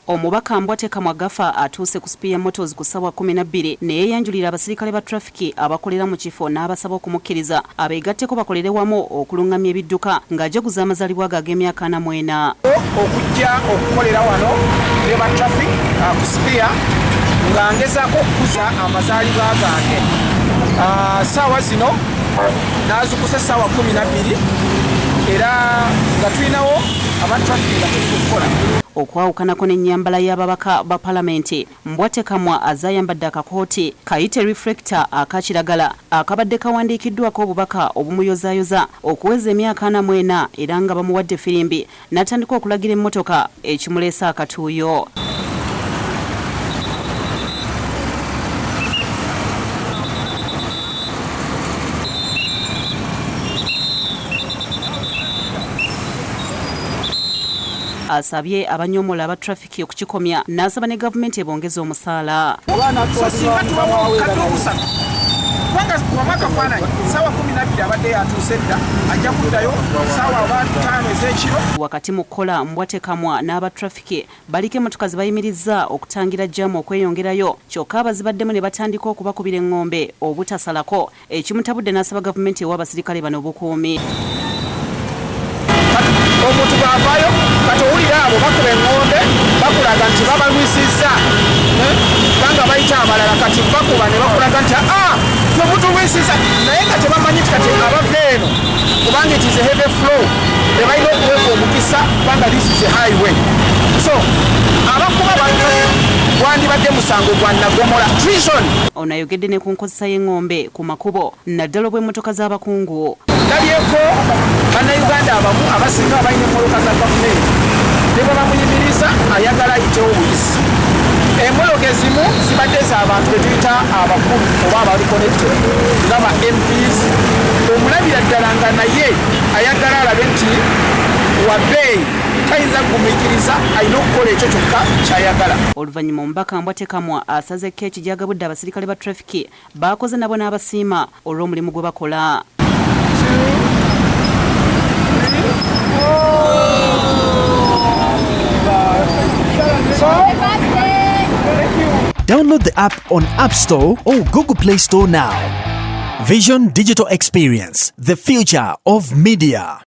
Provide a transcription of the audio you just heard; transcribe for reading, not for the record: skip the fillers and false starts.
Omubaka Mbwatekamwa gafa atuuse ku Spear Motors ku ssaawa 12 ne yeeyanjulira abasirikale ba trafiki abakolera mu kifo n'abasaba okumukkiriza abeegatteko bakolere wamu okulungamya ebidduka ng'ajaguza amazaalibwa ge ag'emyaka 40. Okujja okukolera wano ne ba traffic ku Spear nga ngezaako okukuza amazaalibwa gange. Ssaawa zino naazikusa ssaawa 12 era nga tulinawo abatrafiki nga tulikukola. Okwawukanako n'ennyambala y'ababaka ba palamenti, Mbwatekamwa azayambadde akakooti kayite reflector aka kiragala akabadde kawandiikiddwako obubaka obumuyozaayoza okuweza emyaka 40 era nga bamuwadde firimbi n'atandika okulagira emmotoka ekimuleesa akatuuyo. Asabye abanyoomola aba trafiki okukikomya n'asaba ne gavumenti ebongeza omusaala. Singa tubawo obukadde obusatu kubanga kubamu akafaananyi ssaawa 12 abadde yatuuse dda ajja kuddayo ssaawa 5 ez'ekiro. Wakati mu kkola, Mbwatekamwa n'aba trafiki baliko emmotoka ze bayimirizza okutangira jjaamu okweyongerayo kyokka abazibaddemu ne batandika okubakubira eŋŋombe obutasalako ekimutabudde n'asaba gavumenti ewa abasirikale bano obukuumi. Omuntu bw'avaayo kati owulira abo bakuba eŋŋombe bakulaga nti babalwisizza kubanga bayita abalala kati bakuba ne bakulaga nti twe mutulwisizza naye nga tebamanyi nti kati abava eno kubanga it is a heavy flow tebalina okuweebwa omukisa kubanga this is a highway. So abakuba wandibadde musango gwa nagomola treason. Ono ayogedde ne ku nkozesa y'eŋŋombe ku makubo naddala obw'emmotoka z'abakungu. Ndabyeko bannayuganda abamu abasinga abalina emmoloka za gavumenti ne bwe bamuyimiriza ayagala ayitewo obuyisi. Emmoloka ezimu zibadde z'abantu be tuyita abakulu oba abali connected nga ba MPs. Omulabira ddala nga naye ayagala alabe nti wabbeeyi tayinza kugumiikiriza alina okukola ekyo kyokka ky'ayagala. Oluvannyuma Omubaka Mbwatekamwa asaze keeki gy'agabudde abasirikale ba trafiki baakoze nabo n'abasiima olw'omulimu gwe bakola. Download the app on App Store or Google Play Store now. Vision Digital Experience, the future of media.